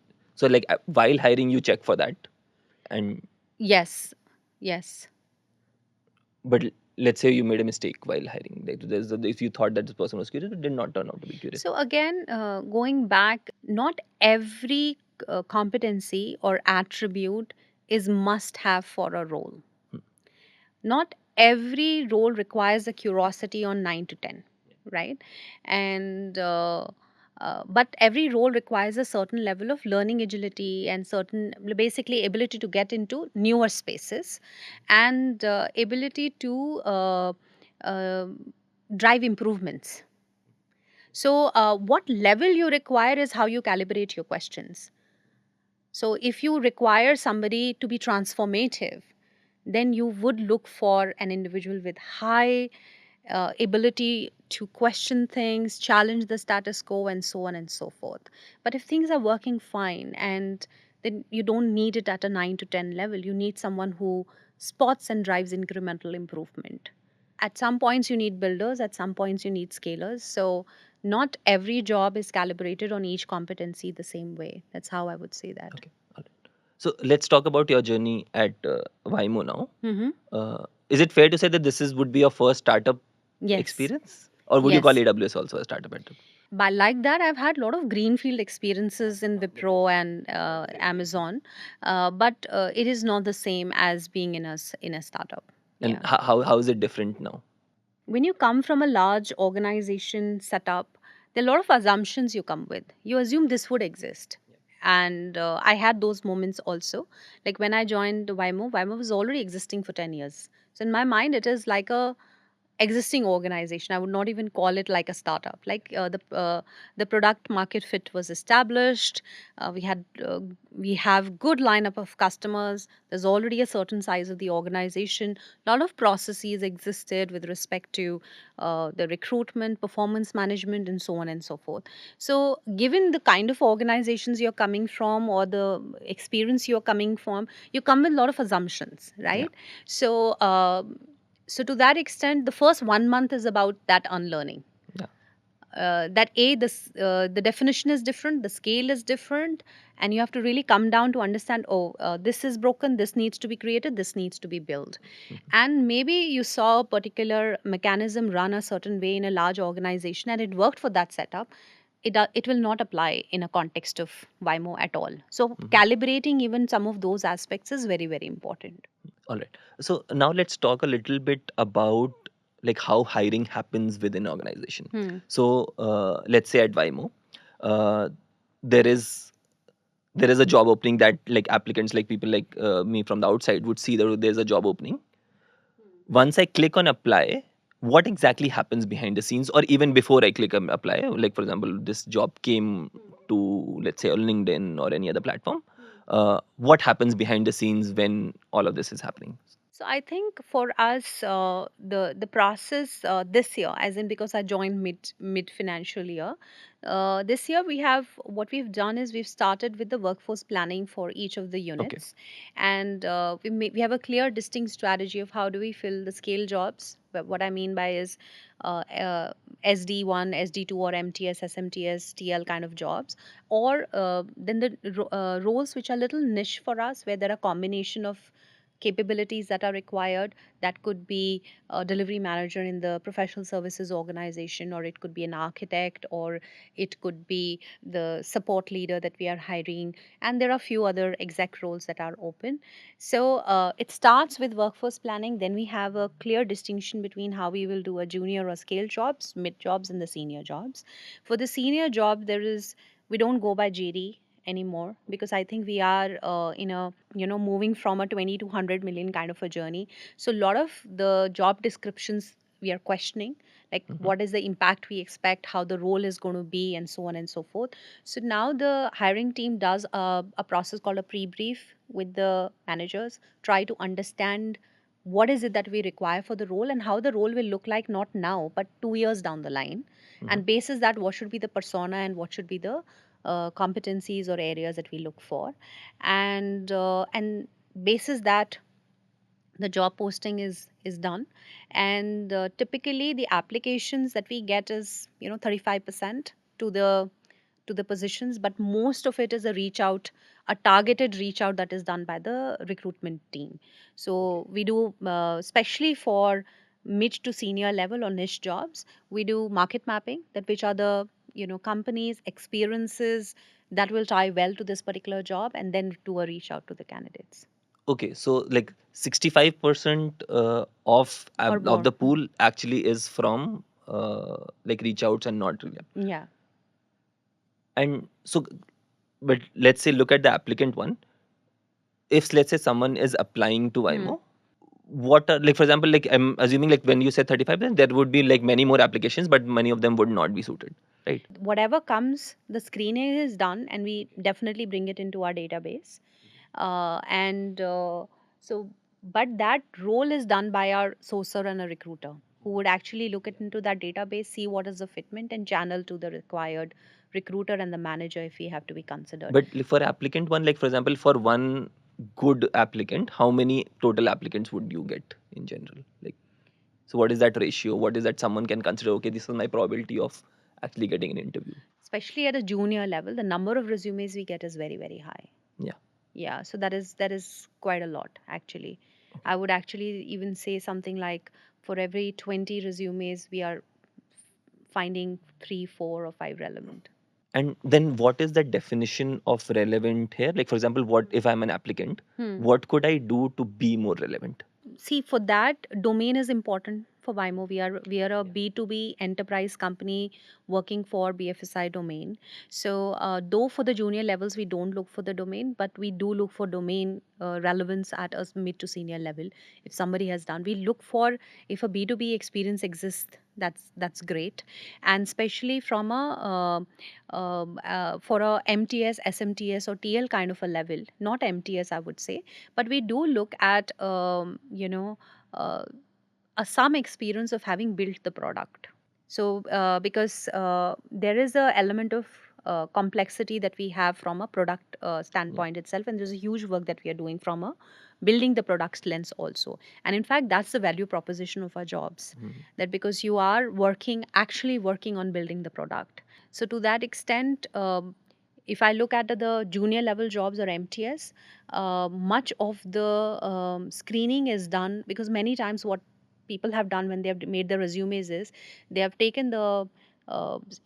while hiring, you check for that. And Yes. Yes. but let's say you made a mistake while hiring. If you thought that this person was curious, it did not turn out to be curious. So again, going back, not every competency or attribute is must have for a role. Not every role requires a curiosity on 9 to 10, right? And but every role requires a certain level of learning agility and certain basically ability to get into newer spaces and ability to uh, drive improvements. So what level you require is how you calibrate your questions. So if you require somebody to be transformative, then you would look for an individual with high ability to question things, challenge the status quo, and so on and so forth. But if things are working fine, and then you don't need it at a 9 to 10 level, you need someone who spots and drives incremental improvement. At some points, you need builders, at some points, you need scalers. So, not every job is calibrated on each competency the same way. That's how I would say that. Okay. All right. So let's talk about your journey at Waymo now. Is it fair to say that would be your first startup Yes. experience? Or would you call Yes. AWS also a startup? But like that, I've had a lot of greenfield experiences in Wipro and Amazon, but it is not the same as being in a startup. And Yeah. how is it different now? When you come from a large organization setup, there are a lot of assumptions you come with. You assume this would exist. And I had those moments also. Like when I joined Waymo was already existing for 10 years. So in my mind, it is like a existing organization. I would not even call it like a startup. Like the product market fit was established. We have good lineup of customers. There's already a certain size of the organization. A lot of processes existed with respect to the recruitment, performance management, and so on and so forth. So given the kind of organizations you're coming from or the experience you're coming from, you come with a lot of assumptions, right? So so to that extent, the first 1 month is about that unlearning. Yeah. The definition is different, the scale is different, and you have to really come down to understand, this is broken, this needs to be created, this needs to be built. And maybe you saw a particular mechanism run a certain way in a large organization and it worked for that setup. It will not apply in a context of Waymo at all. So calibrating even some of those aspects is very, very important. All right. So now let's talk a little bit about like how hiring happens within an organization. So let's say at Waymo, uh, there is a job opening that like applicants, like people like me from the outside would see that there's a job opening. Once I click on apply, what exactly happens behind the scenes, or even before I click on apply? Like for example, this job came to, let's say, on LinkedIn or any other platform. What happens behind the scenes when all of this is happening? So I think for us, the process this year, as in because I joined mid financial year, this year what we've done is we've started with the workforce planning for each of the units, and we have a clear, distinct strategy of how do we fill the scale jobs. But what I mean by is SD1, SD2, or MTS, SMTS, TL kind of jobs, or then the roles which are little niche for us, where there are combination of capabilities that are required. That could be a delivery manager in the professional services organization, or it could be an architect, or it could be the support leader that we are hiring, and there are a few other exec roles that are open. So it starts with workforce planning, then we have a clear distinction between how we will do a junior or scale jobs, mid jobs, and the senior jobs. For the senior job, we don't go by JD anymore, because I think we are in a moving from a 20 to 100 million kind of a journey. So a lot of the job descriptions we are questioning, like what is the impact we expect, how the role is going to be, and so on and so forth. So now the hiring team does a process called a pre-brief with the managers, try to understand what is it that we require for the role and how the role will look like, not now but 2 years down the line. And basis that, what should be the persona and what should be the competencies or areas that we look for, and basis that the job posting is done. And typically the applications that we get is 35% to the positions, but most of it is a targeted reach out that is done by the recruitment team. So we do especially for mid to senior level or niche jobs, we do market mapping, that which are the companies, experiences that will tie well to this particular job, and then do a reach out to the candidates. Okay, so like 65% of the pool actually is from like reach outs and not really. Yeah. And so, but let's say look at the applicant one. If let's say someone is applying to Waymo, what are, like for example, like I'm assuming like when you said 35, then there would be like many more applications, but many of them would not be suited, right? Whatever comes, the screening is done, and we definitely bring it into our database. And so, but that role is done by our sourcer and a recruiter who would actually look into that database, see what is the fitment, and channel to the required recruiter and the manager if we have to be considered. But for applicant one, like for example, for one good applicant, how many total applicants would you get in general? Like, so what is that ratio? What is that someone can consider? Okay, this is my probability of actually getting an interview. Especially at a junior level, the number of resumes we get is very, very high. Yeah. Yeah, so that is quite a lot actually. Okay. I would actually even say something like for every 20 resumes, we are finding 3, 4, or 5 relevant. And then what is the definition of relevant here? Like, for example, what if I'm an applicant? What could I do to be more relevant? See, for that, domain is important for Waymo. We are a B2B enterprise company working for BFSI domain. So though for the junior levels we don't look for the domain, but we do look for domain relevance at a mid to senior level. If somebody has done, we look for if a B2B experience exists. That's great, and especially from a for a MTS, SMTS, or TL kind of a level, not MTS, I would say, but we do look at uh, some experience of having built the product. So because there is a element of complexity that we have from a product standpoint itself, and there's a huge work that we are doing from a building the products lens also. And in fact, that's the value proposition of our jobs, that because you are actually working on building the product. So to that extent, if I look at the junior level jobs or MTS, much of the screening is done, because many times what people have done when they have made their resumes is they have taken the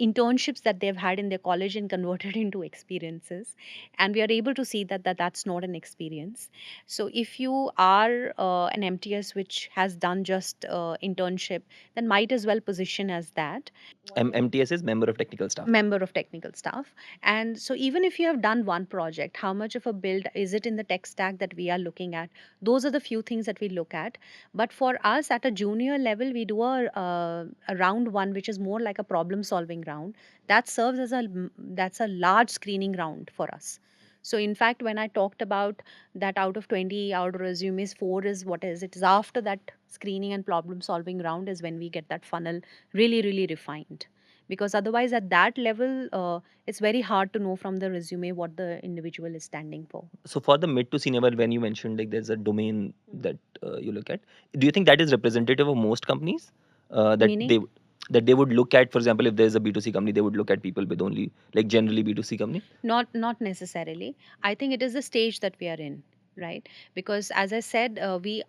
internships that they've had in their college and converted into experiences, and we are able to see that's not an experience. So if you are an MTS which has done just internship, then might as well position as that. MTS is member of technical staff. Member of technical staff. And so even if you have done one project, how much of a build is it in the tech stack that we are looking at? Those are the few things that we look at. But for us at a junior level, we do a round one, which is more like a problem solving round. That serves as that's a large screening round for us. So in fact, when I talked about that out of 20 out resumes, 4 is what is it is after that screening and problem solving round is when we get that funnel really, really refined. Because otherwise at that level it's very hard to know from the resume what the individual is standing for. So for the mid to senior level, when you mentioned like there's a domain that you look at, do you think that is representative of most companies? That Meaning? they would look at, for example, if there's a B2C company, they would look at people with only like generally B2C company? Not necessarily. I think it is the stage that we are in, right? Because as I said, we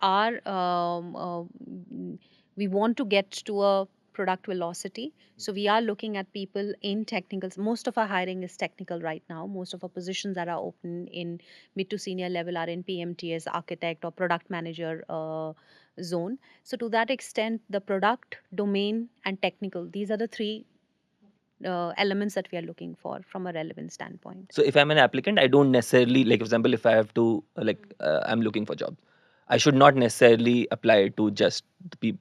want to get to a product velocity. So we are looking at people in technical. Most of our hiring is technical right now. Most of our positions that are open in mid to senior level are in PMTS, architect, or product manager zone. So to that extent, the product, domain, and technical, these are the three elements that we are looking for from a relevant standpoint. So if I'm an applicant, I don't necessarily, like for example, if I have to I'm looking for jobs, I should not necessarily apply to just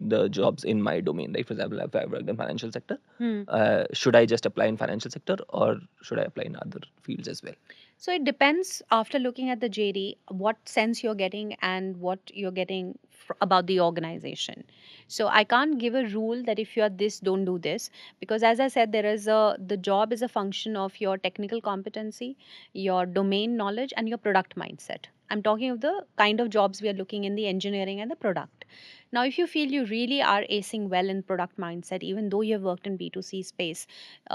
the jobs in my domain, right? For example, if I work in financial sector, should I just apply in financial sector or should I apply in other fields as well? So it depends after looking at the JD, what sense you're getting and what you're getting about the organization. So I can't give a rule that if you're this, don't do this, because as I said, the job is a function of your technical competency, your domain knowledge, and your product mindset. I'm talking of the kind of jobs we are looking in the engineering and the product. Now, if you feel you really are acing well in product mindset, even though you've worked in B2C space,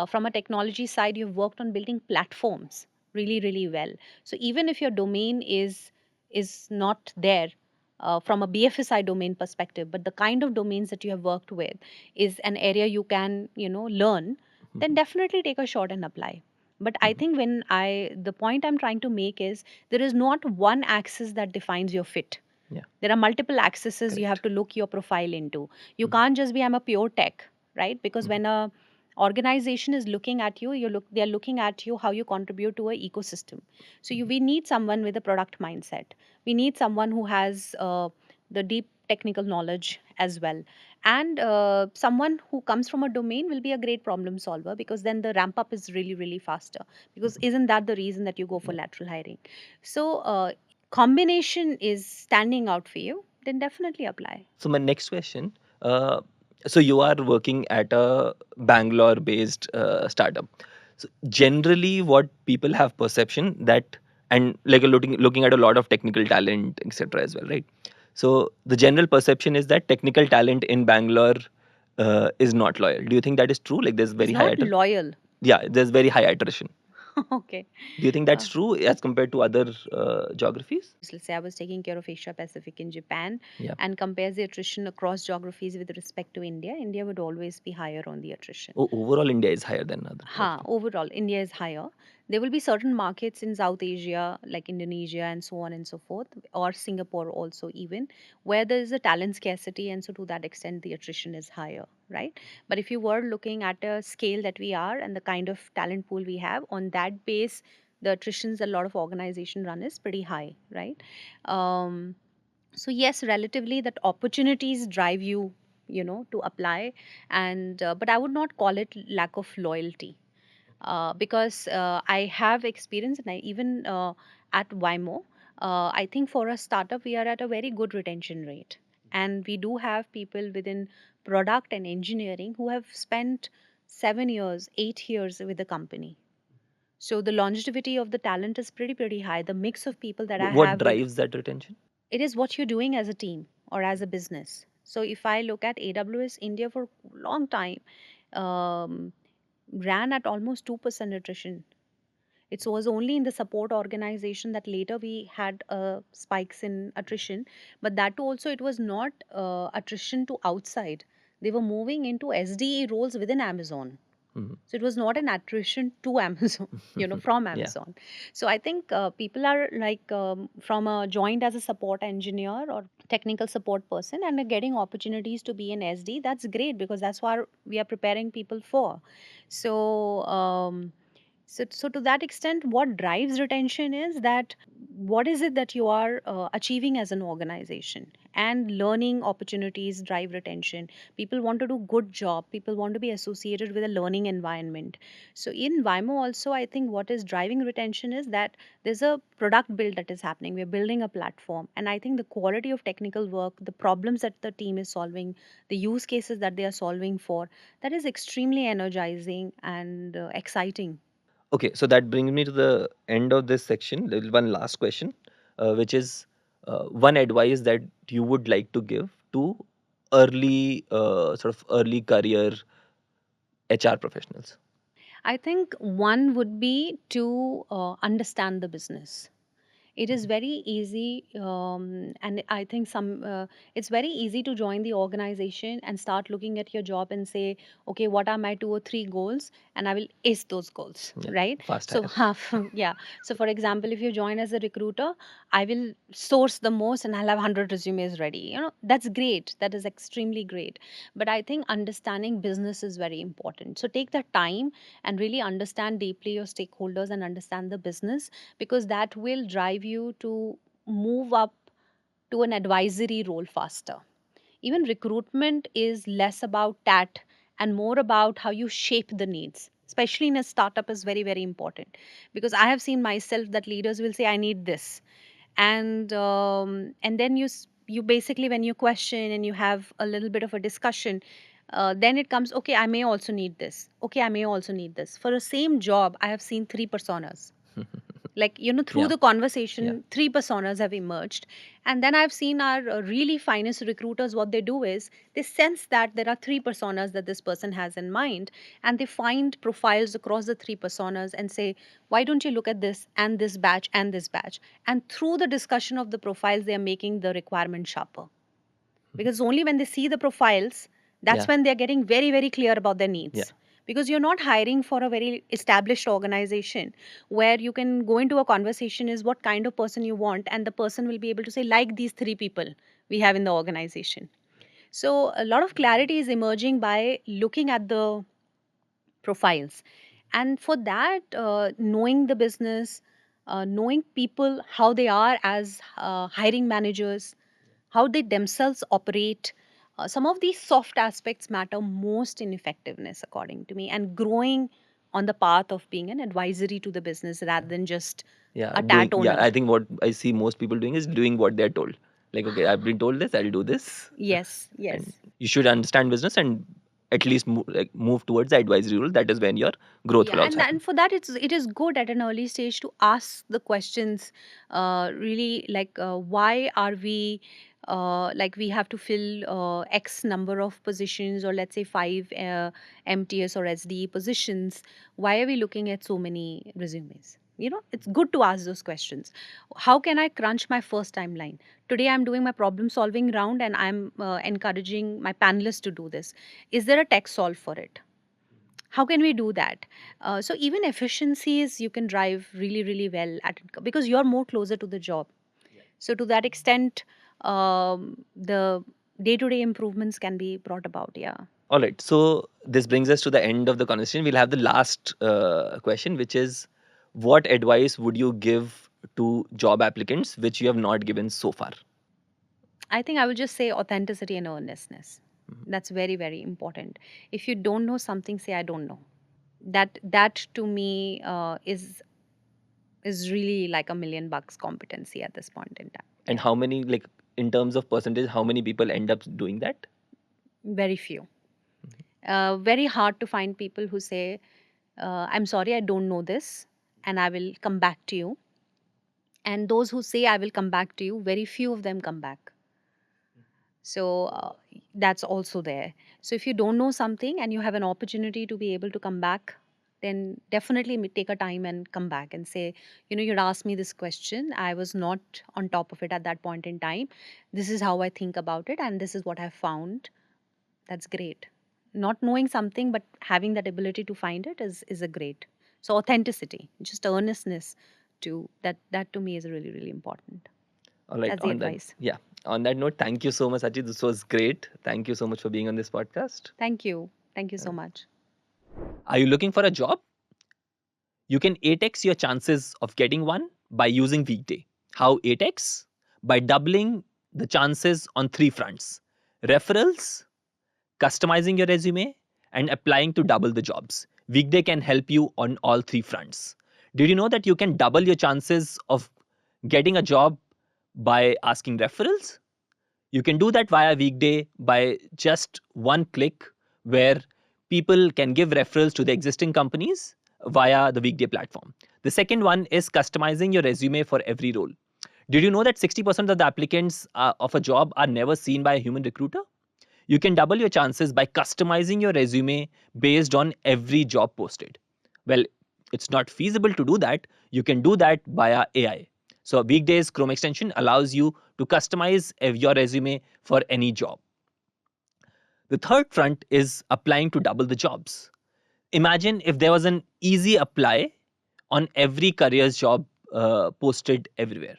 from a technology side, you've worked on building platforms really, really well. So even if your domain is not there, from a BFSI domain perspective, but the kind of domains that you have worked with is an area you can, learn, then definitely take a shot and apply. But I think the point I'm trying to make is there is not one axis that defines your fit. Yeah. There are multiple axes you Correct. have to look your profile into. You can't just be I'm a pure tech, right? Because when a organization is looking at you, they're looking at you how you contribute to a ecosystem. So we need someone with a product mindset. We need someone who has the deep technical knowledge as well, and someone who comes from a domain will be a great problem solver, because then the ramp up is really really faster, because isn't that the reason that you go for lateral hiring? So combination is standing out for you, then definitely apply. So my next question, so you are working at a Bangalore based startup. So generally what people have perception that, and like looking at a lot of technical talent, etc. as well, right? So the general perception is that technical talent in Bangalore is not loyal. Do you think that is true? Like there's It's very high not loyal. yeah, there's very high attrition. Okay. Do you think that's true as compared to other geographies? Let's say I was taking care of Asia Pacific in Japan, Yeah. and compares the attrition across geographies with respect to India, India would always be higher on the attrition. Overall, India is higher than other. Ha, overall, India is higher. There will be certain markets in South Asia, like Indonesia and so on and so forth, or Singapore also, even where there is a talent scarcity, and so to that extent, the attrition is higher, right? But if you were looking at a scale that we are and the kind of talent pool we have, on that base, the attritions a lot of organization run is pretty high, right? So yes, relatively, that opportunities drive you, to apply, and but I would not call it lack of loyalty, because I have experience, and I even at Waymo, I think for a startup we are at a very good retention rate, and we do have people within product and engineering who have spent 7 years, 8 years with the company. So the longevity of the talent is pretty high. The mix of people that I What have with, drives that retention? it is what you're doing as a team or as a business. So if I look at AWS India for a long time, um, ran at almost 2% attrition. It was only in the support organization that later we had spikes in attrition, but that too also it was not attrition to outside. They were moving into SDE roles within Amazon. So it was not an attrition to Amazon, from Yeah. Amazon. So I think people are like from a joined as a support engineer or technical support person and are getting opportunities to be in SD. That's great, because that's what we are preparing people for. So so to that extent, what drives retention is that what is it that you are achieving as an organization, and learning opportunities drive retention. People want to do good job. People want to be associated with a learning environment. So in Vimo also, I think what is driving retention is that there's a product build that is happening. We're building a platform, and I think the quality of technical work, the problems that the team is solving, the use cases that they are solving for, that is extremely energizing and exciting. Okay, so that brings me to the end of this section. There is one last question, which is one advice that you would like to give to early career HR professionals. I think one would be to understand the business. It is very easy, and I think it's very easy to join the organization and start looking at your job and say, okay, what are my 2 or 3 goals, and I will ace those goals, Yeah, right? fast So hire. half, yeah. So for example, if you join as a recruiter, I will source the most and I'll have 100 resumes ready. That's great. That is extremely great. But I think understanding business is very important. So take the time and really understand deeply your stakeholders and understand the business, because that will drive you to move up to an advisory role faster. Even recruitment is less about that and more about how you shape the needs, especially in a startup, is very very important, because I have seen myself that leaders will say I need this, and then you basically, when you question and you have a little bit of a discussion, then it comes, okay, I may also need this, okay, I may also need this. For the same job, I have seen 3 personas. Like, through the conversation, three personas have emerged. And then I've seen our really finest recruiters, what they do is they sense that there are three personas that this person has in mind. And they find profiles across the three personas and say, why don't you look at this and this batch and this batch? And through the discussion of the profiles, they are making the requirement sharper. Because only when they see the profiles, that's when they're getting very, very clear about their needs. Because you're not hiring for a very established organization where you can go into a conversation is what kind of person you want, and the person will be able to say, like these three people we have in the organization. So a lot of clarity is emerging by looking at the profiles. And for that, knowing the business, knowing people, how they are as hiring managers, how they themselves operate. Some of these soft aspects matter most in effectiveness, according to me, and growing on the path of being an advisory to the business rather than just a tat owner. I think what I see most people doing is doing what they're told. Like, okay, I've been told this, I'll do this. Yes, yes. And you should understand business and at least move towards the advisory role. That is when your growth will also happen. And for that, it is good at an early stage to ask the questions. Really, like why are we like we have to fill X number of positions, or let's say 5 MTS or SDE positions. Why are we looking at so many resumes? It's good to ask those questions. How can I crunch my first timeline? Today, I'm doing my problem solving round, and I'm encouraging my panelists to do this. Is there a tech solve for it? How can we do that? So even efficiencies you can drive really, really well at it, because you're more closer to the job. So to that extent, the day-to-day improvements can be brought about. All right, so this brings us to the end of the conversation. We'll have the last question, which is, what advice would you give to job applicants which you have not given so far? I think I would just say authenticity and earnestness. That's very, very important. If you don't know something, say I don't know. That to me is really like a $1,000,000 competency at this point in time. And how many, like in terms of percentage, how many people end up doing that? Very few. Very hard to find people who say, I'm sorry, I don't know this, and I will come back to you. And those who say, I will come back to you, very few of them come back. So that's also there. So if you don't know something and you have an opportunity to be able to come back, then definitely take a time and come back and say, you'd asked me this question. I was not on top of it at that point in time. This is how I think about it, and this is what I found. That's great. Not knowing something, but having that ability to find it is a great. So authenticity, just earnestness to that to me is really, really important. All right. That's the advice. On that note, thank you so much, Sachi. This was great. Thank you so much for being on this podcast. Thank you. Thank you so much. Are you looking for a job? You can 8x your chances of getting one by using Weekday. How 8x? By doubling the chances on 3 fronts: referrals, customizing your resume, and applying to double the jobs. Weekday can help you on all 3 fronts. Did you know that you can double your chances of getting a job by asking referrals? You can do that via Weekday by just one click, where people can give referrals to the existing companies via the Weekday platform. The second one is customizing your resume for every role. Did you know that 60% of the applicants of a job are never seen by a human recruiter? You can double your chances by customizing your resume based on every job posted. Well, it's not feasible to do that. You can do that via AI. So Weekday's Chrome extension allows you to customize your resume for any job. The third front is applying to double the jobs. Imagine if there was an easy apply on every careers job posted everywhere.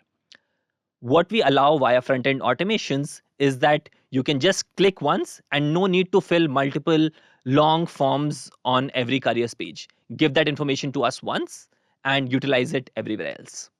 What we allow via front-end automations is that you can just click once and no need to fill multiple long forms on every careers page. Give that information to us once and utilize it everywhere else.